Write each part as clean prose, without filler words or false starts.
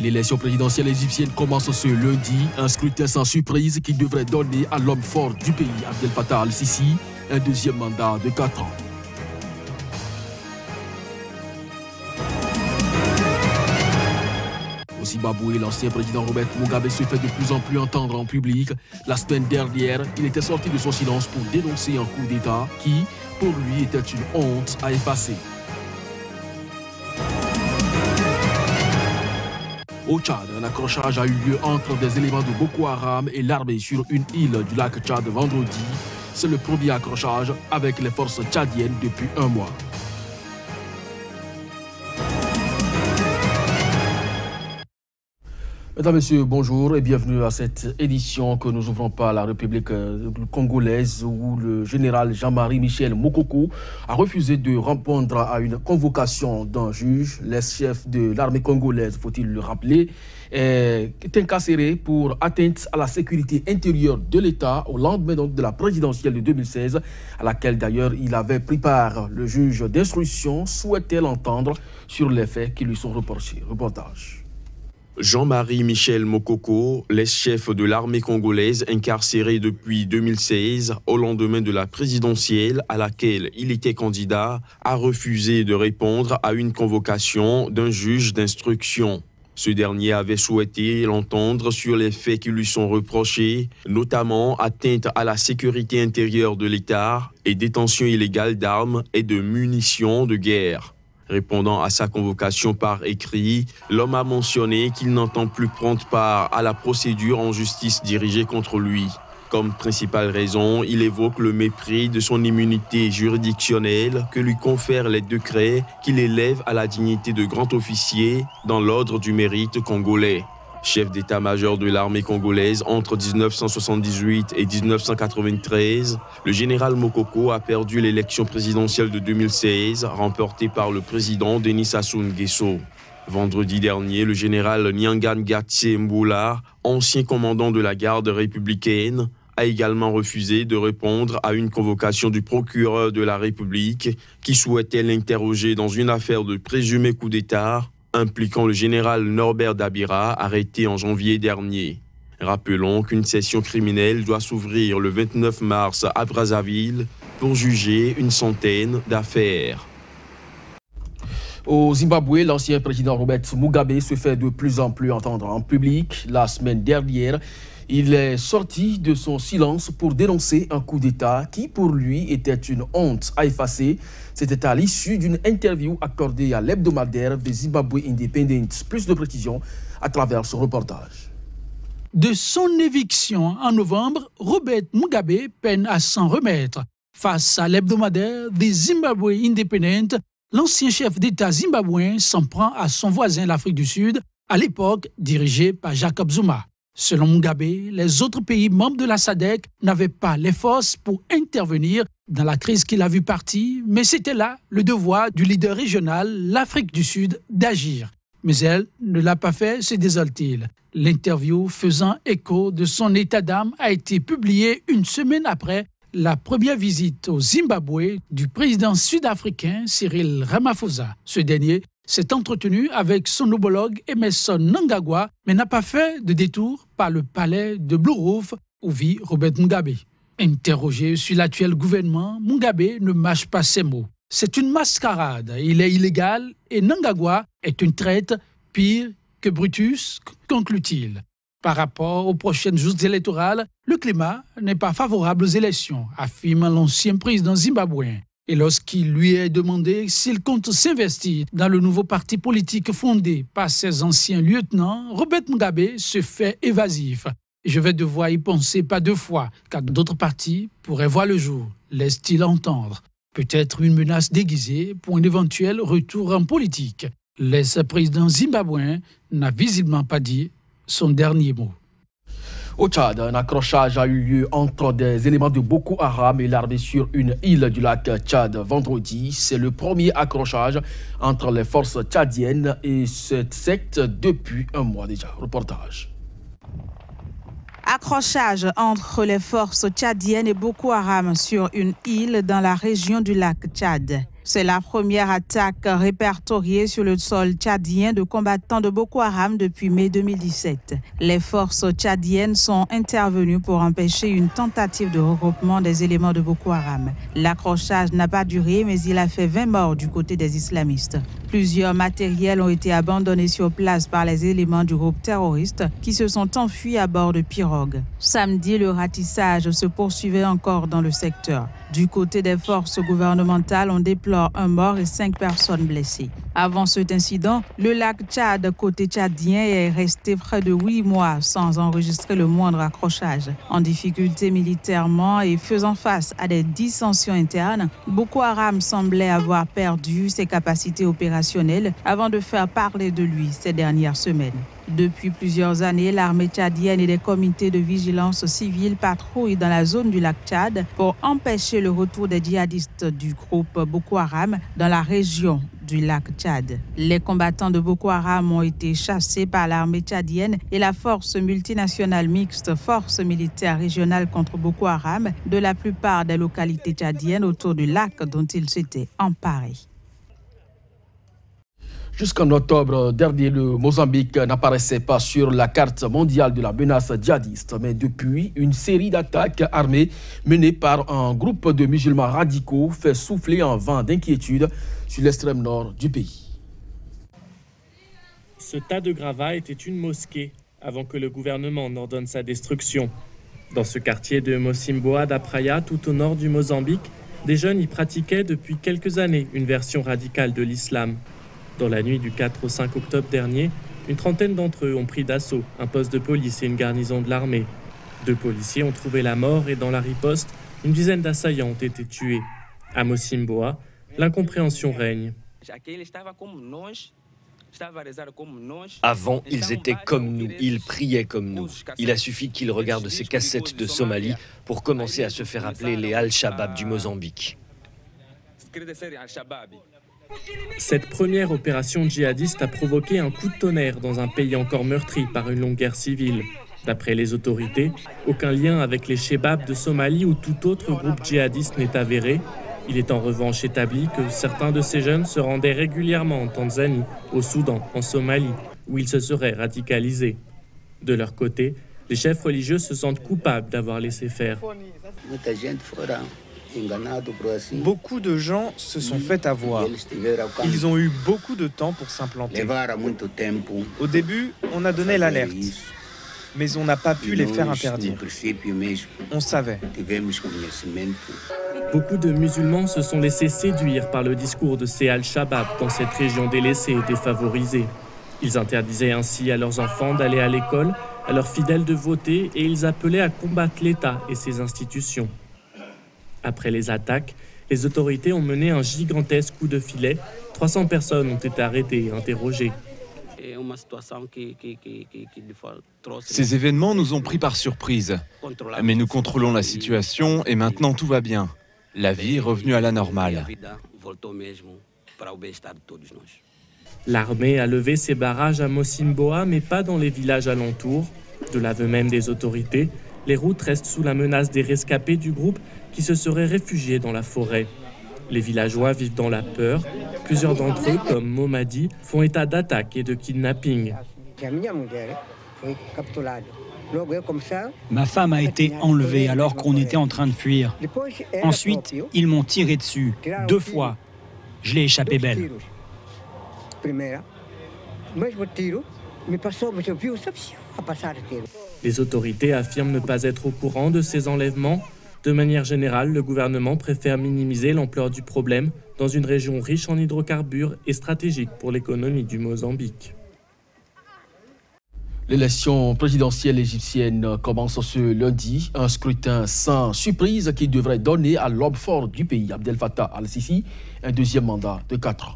L'élection présidentielle égyptienne commence ce lundi, un scrutin sans surprise qui devrait donner à l'homme fort du pays, Abdel Fattah al-Sisi, un deuxième mandat de 4 ans. Au Zimbabwe, l'ancien président Robert Mugabe se fait de plus en plus entendre en public. La semaine dernière, il était sorti de son silence pour dénoncer un coup d'État qui, pour lui, était une honte à effacer. Au Tchad, un accrochage a eu lieu entre des éléments de Boko Haram et l'armée sur une île du lac Tchad vendredi. C'est le premier accrochage avec les forces tchadiennes depuis un mois. Mesdames, Messieurs, bonjour et bienvenue à cette édition que nous ouvrons par la République congolaise où le général Jean-Marie Michel Mokoko a refusé de répondre à une convocation d'un juge. L'ex-chef de l'armée congolaise, faut-il le rappeler, est incarcéré pour atteinte à la sécurité intérieure de l'État au lendemain donc de la présidentielle de 2016 à laquelle d'ailleurs il avait pris part. Le juge d'instruction souhaitait l'entendre sur les faits qui lui sont reprochés. Reportage. Jean-Marie Michel Mokoko, l'ex-chef de l'armée congolaise incarcéré depuis 2016 au lendemain de la présidentielle à laquelle il était candidat, a refusé de répondre à une convocation d'un juge d'instruction. Ce dernier avait souhaité l'entendre sur les faits qui lui sont reprochés, notamment atteinte à la sécurité intérieure de l'État et détention illégale d'armes et de munitions de guerre. Répondant à sa convocation par écrit, l'homme a mentionné qu'il n'entend plus prendre part à la procédure en justice dirigée contre lui. Comme principale raison, il évoque le mépris de son immunité juridictionnelle que lui confèrent les décrets qui l'élèvent à la dignité de grand officier dans l'ordre du mérite congolais. Chef d'état-major de l'armée congolaise entre 1978 et 1993, le général Mokoko a perdu l'élection présidentielle de 2016, remportée par le président Denis Sassou Nguesso. Vendredi dernier, le général Nyangan Gatse Mboula, ancien commandant de la garde républicaine, a également refusé de répondre à une convocation du procureur de la République qui souhaitait l'interroger dans une affaire de présumé coup d'État impliquant le général Norbert Dabira, arrêté en janvier dernier. Rappelons qu'une session criminelle doit s'ouvrir le 29 mars à Brazzaville pour juger une centaine d'affaires. Au Zimbabwe, l'ancien président Robert Mugabe se fait de plus en plus entendre en public. La semaine dernière, il est sorti de son silence pour dénoncer un coup d'État qui, pour lui, était une honte à effacer. C'était à l'issue d'une interview accordée à l'hebdomadaire de Zimbabwe Independent. Plus de précisions à travers ce reportage. De son éviction en novembre, Robert Mugabe peine à s'en remettre. Face à l'hebdomadaire de Zimbabwe Independent, l'ancien chef d'État zimbabwéen s'en prend à son voisin l'Afrique du Sud, à l'époque dirigé par Jacob Zuma. Selon Mugabe, les autres pays membres de la SADC n'avaient pas les forces pour intervenir dans la crise qu'il a vu partir, mais c'était là le devoir du leader régional, l'Afrique du Sud, d'agir. Mais elle ne l'a pas fait, se désole-t-il. L'interview faisant écho de son état d'âme a été publiée une semaine après la première visite au Zimbabwe du président sud-africain Cyril Ramaphosa. Ce dernier s'est entretenu avec son homologue Emmerson Mnangagwa, mais n'a pas fait de détour par le palais de Blue Roof où vit Robert Mugabe. Interrogé sur l'actuel gouvernement, Mugabe ne mâche pas ses mots. C'est une mascarade, il est illégal et Mnangagwa est une traite pire que Brutus, conclut-il. Par rapport aux prochaines joutes électorales, le climat n'est pas favorable aux élections, affirme l'ancien président zimbabwéen. Et lorsqu'il lui est demandé s'il compte s'investir dans le nouveau parti politique fondé par ses anciens lieutenants, Robert Mugabe se fait évasif. Je vais devoir y penser pas deux fois, car d'autres partis pourraient voir le jour, laisse-t-il entendre. Peut-être une menace déguisée pour un éventuel retour en politique. L'ex-président zimbabwéen n'a visiblement pas dit son dernier mot. Au Tchad, un accrochage a eu lieu entre des éléments de Boko Haram et l'armée sur une île du lac Tchad vendredi. C'est le premier accrochage entre les forces tchadiennes et cette secte depuis un mois déjà. Reportage. Accrochage entre les forces tchadiennes et Boko Haram sur une île dans la région du lac Tchad. C'est la première attaque répertoriée sur le sol tchadien de combattants de Boko Haram depuis mai 2017. Les forces tchadiennes sont intervenues pour empêcher une tentative de regroupement des éléments de Boko Haram. L'accrochage n'a pas duré, mais il a fait 20 morts du côté des islamistes. Plusieurs matériels ont été abandonnés sur place par les éléments du groupe terroriste qui se sont enfuis à bord de pirogues. Samedi, le ratissage se poursuivait encore dans le secteur. Du côté des forces gouvernementales, on déplore un mort et 5 personnes blessées. Avant cet incident, le lac Tchad, côté tchadien, est resté près de 8 mois sans enregistrer le moindre accrochage. En difficulté militairement et faisant face à des dissensions internes, Boko Haram semblait avoir perdu ses capacités opérationnelles avant de faire parler de lui ces dernières semaines. Depuis plusieurs années, l'armée tchadienne et des comités de vigilance civile patrouillent dans la zone du lac Tchad pour empêcher le retour des djihadistes du groupe Boko Haram dans la région du lac Tchad. Les combattants de Boko Haram ont été chassés par l'armée tchadienne et la force multinationale mixte force militaire régionale contre Boko Haram de la plupart des localités tchadiennes autour du lac dont ils s'étaient emparés. Jusqu'en octobre dernier, le Mozambique n'apparaissait pas sur la carte mondiale de la menace djihadiste. Mais depuis, une série d'attaques armées menées par un groupe de musulmans radicaux fait souffler un vent d'inquiétude sur l'extrême nord du pays. Ce tas de gravats était une mosquée avant que le gouvernement n'ordonne sa destruction. Dans ce quartier de Mocimboa da Praia, tout au nord du Mozambique, des jeunes y pratiquaient depuis quelques années une version radicale de l'islam. Dans la nuit du 4 au 5 octobre dernier, une trentaine d'entre eux ont pris d'assaut un poste de police et une garnison de l'armée. 2 policiers ont trouvé la mort et dans la riposte, une dizaine d'assaillants ont été tués. À Mocimboa, l'incompréhension règne. Avant, ils étaient comme nous, ils priaient comme nous. Il a suffi qu'ils regardent ces cassettes de Somalie pour commencer à se faire appeler les Al-Shabaab du Mozambique. Cette première opération djihadiste a provoqué un coup de tonnerre dans un pays encore meurtri par une longue guerre civile. D'après les autorités, aucun lien avec les Shebabs de Somalie ou tout autre groupe djihadiste n'est avéré. Il est en revanche établi que certains de ces jeunes se rendaient régulièrement en Tanzanie, au Soudan, en Somalie, où ils se seraient radicalisés. De leur côté, les chefs religieux se sentent coupables d'avoir laissé faire. Beaucoup de gens se sont fait avoir. Ils ont eu beaucoup de temps pour s'implanter. Au début, on a donné l'alerte, mais on n'a pas pu les faire interdire. On savait. Beaucoup de musulmans se sont laissés séduire par le discours de ces Al-Shabaab dans cette région délaissée et défavorisée. Ils interdisaient ainsi à leurs enfants d'aller à l'école, à leurs fidèles de voter et ils appelaient à combattre l'État et ses institutions. Après les attaques, les autorités ont mené un gigantesque coup de filet. 300 personnes ont été arrêtées et interrogées. Ces événements nous ont pris par surprise. Mais nous contrôlons la situation et maintenant tout va bien. La vie est revenue à la normale. L'armée a levé ses barrages à Mocimboa, mais pas dans les villages alentours. De l'aveu même des autorités, les routes restent sous la menace des rescapés du groupe qui se seraient réfugiés dans la forêt. Les villageois vivent dans la peur. Plusieurs d'entre eux, comme Momadi, font état d'attaques et de kidnapping. Ma femme a été enlevée alors qu'on était en train de fuir. Ensuite, ils m'ont tiré dessus, 2 fois. Je l'ai échappé belle. Les autorités affirment ne pas être au courant de ces enlèvements. De manière générale, le gouvernement préfère minimiser l'ampleur du problème dans une région riche en hydrocarbures et stratégique pour l'économie du Mozambique. L'élection présidentielle égyptienne commence ce lundi. Un scrutin sans surprise qui devrait donner à l'homme fort du pays, Abdel Fattah al-Sisi, un 2e mandat de 4 ans.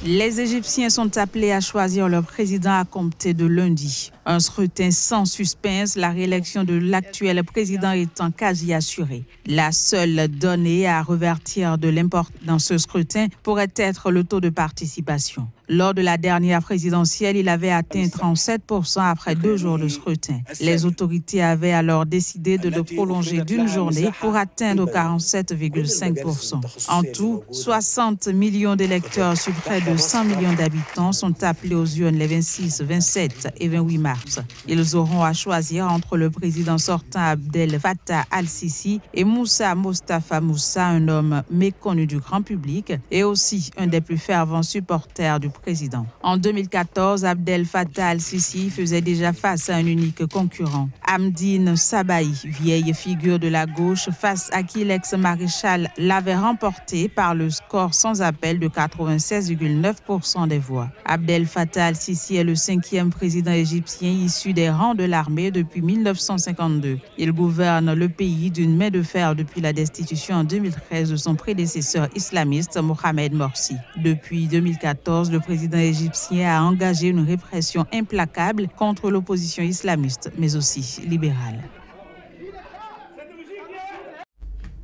Les Égyptiens sont appelés à choisir leur président à compter de lundi. Un scrutin sans suspense, la réélection de l'actuel président étant quasi assurée. La seule donnée à revertir de l'importance dans ce scrutin pourrait être le taux de participation. Lors de la dernière présidentielle, il avait atteint 37% après 2 jours de scrutin. Les autorités avaient alors décidé de le prolonger d'une journée pour atteindre 47,5%. En tout, 60 millions d'électeurs sur près de 100 millions d'habitants sont appelés aux urnes les 26, 27 et 28 mars. Ils auront à choisir entre le président sortant Abdel Fattah al-Sisi et Moussa Mostafa Moussa, un homme méconnu du grand public et aussi un des plus fervents supporters du président. En 2014, Abdel Fattah al-Sisi faisait déjà face à un unique concurrent, Hamdine Sabahi, vieille figure de la gauche face à qui l'ex-maréchal l'avait remporté par le score sans appel de 96,9% des voix. Abdel Fattah al-Sisi est le 5e président égyptien issu des rangs de l'armée depuis 1952. Il gouverne le pays d'une main de fer depuis la destitution en 2013 de son prédécesseur islamiste Mohamed Morsi. Depuis 2014, le président égyptien a engagé une répression implacable contre l'opposition islamiste, mais aussi libérale.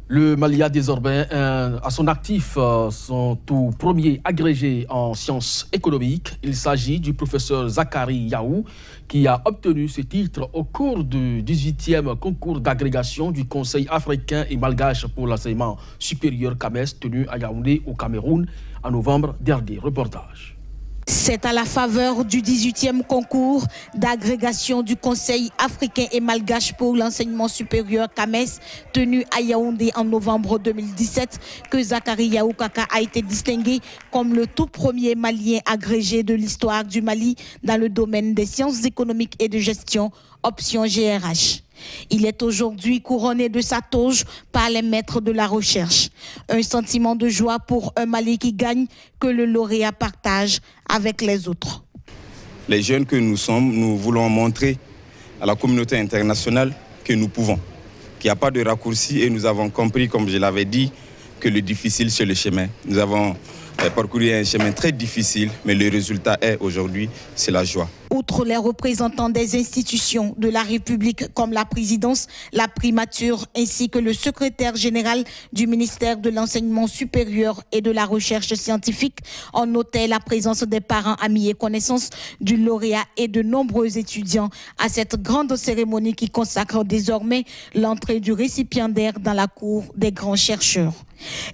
Le Mali a désormais à son actif son tout premier agrégé en sciences économiques. Il s'agit du professeur Zakari Yaou qui a obtenu ce titre au cours du 18e concours d'agrégation du Conseil africain et malgache pour l'enseignement supérieur CAMES tenu à Yaoundé au Cameroun en novembre dernier. Reportage. C'est à la faveur du 18e concours d'agrégation du Conseil africain et malgache pour l'enseignement supérieur CAMES tenu à Yaoundé en novembre 2017 que Zakari Yaou Kaka a été distingué comme le tout premier Malien agrégé de l'histoire du Mali dans le domaine des sciences économiques et de gestion, option GRH. Il est aujourd'hui couronné de sa toge par les maîtres de la recherche. Un sentiment de joie pour un Mali qui gagne que le lauréat partage avec les autres. Les jeunes que nous sommes, nous voulons montrer à la communauté internationale que nous pouvons, qu'il n'y a pas de raccourci et nous avons compris, comme je l'avais dit, que le difficile c'est le chemin. Nous avons parcouru un chemin très difficile, mais le résultat est aujourd'hui, c'est la joie. Outre les représentants des institutions de la République comme la présidence, la primature ainsi que le secrétaire général du ministère de l'Enseignement supérieur et de la recherche scientifique, on notait la présence des parents, amis et connaissances du lauréat et de nombreux étudiants à cette grande cérémonie qui consacre désormais l'entrée du récipiendaire dans la cour des grands chercheurs.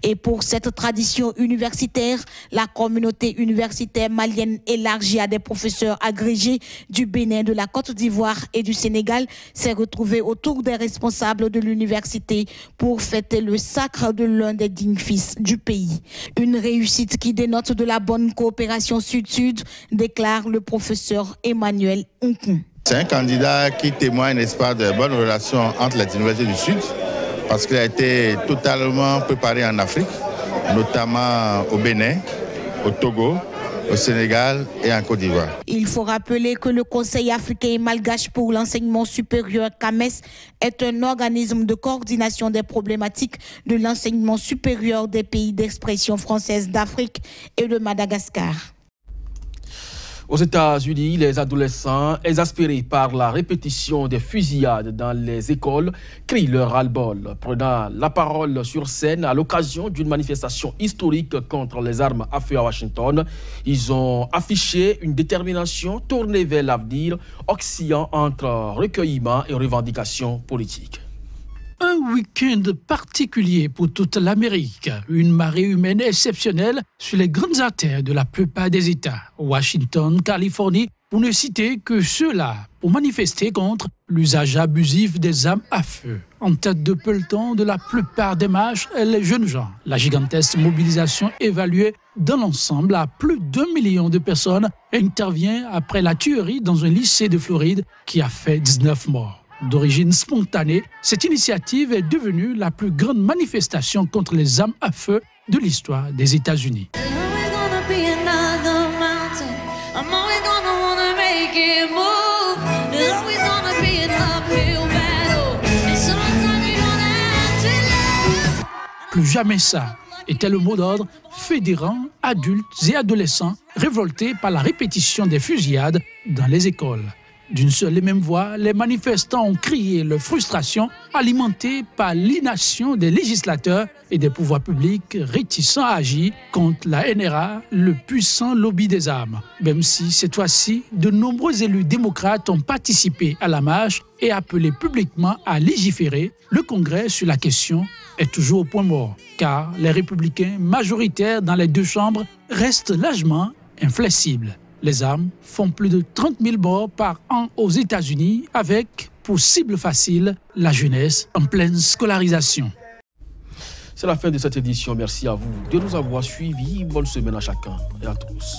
Et pour cette tradition universitaire, la communauté universitaire malienne élargie à des professeurs agrégés du Bénin, de la Côte d'Ivoire et du Sénégal s'est retrouvée autour des responsables de l'université pour fêter le sacre de l'un des dignes fils du pays. Une réussite qui dénote de la bonne coopération sud-sud, déclare le professeur Emmanuel Nkun. C'est un candidat qui témoigne, n'est-ce pas, de bonnes relations entre les universités du Sud, parce qu'il a été totalement préparé en Afrique, notamment au Bénin, au Togo, au Sénégal et en Côte d'Ivoire. Il faut rappeler que le Conseil africain et malgache pour l'enseignement supérieur CAMES est un organisme de coordination des problématiques de l'enseignement supérieur des pays d'expression française d'Afrique et de Madagascar. Aux États-Unis, les adolescents, exaspérés par la répétition des fusillades dans les écoles, crient leur ras-le-bol, prenant la parole sur scène à l'occasion d'une manifestation historique contre les armes à feu à Washington. Ils ont affiché une détermination tournée vers l'avenir, oscillant entre recueillement et revendications politiques. Un week-end particulier pour toute l'Amérique. Une marée humaine exceptionnelle sur les grandes artères de la plupart des États. Washington, Californie, pour ne citer que ceux-là, pour manifester contre l'usage abusif des armes à feu. En tête de peloton de la plupart des marches, les jeunes gens. La gigantesque mobilisation évaluée dans l'ensemble à plus d'1 million de personnes intervient après la tuerie dans un lycée de Floride qui a fait 19 morts. D'origine spontanée, cette initiative est devenue la plus grande manifestation contre les armes à feu de l'histoire des États-Unis. Plus jamais ça était le mot d'ordre fédérant adultes et adolescents révoltés par la répétition des fusillades dans les écoles. D'une seule et même voix, les manifestants ont crié leur frustration, alimentée par l'inaction des législateurs et des pouvoirs publics réticents à agir contre la NRA, le puissant lobby des armes. Même si, cette fois-ci, de nombreux élus démocrates ont participé à la marche et appelé publiquement à légiférer, le Congrès sur la question est toujours au point mort, car les républicains majoritaires dans les deux chambres restent largement inflexibles. Les armes font plus de 30 000 morts par an aux États-Unis avec, pour cible facile, la jeunesse en pleine scolarisation. C'est la fin de cette édition. Merci à vous de nous avoir suivis. Bonne semaine à chacun et à tous.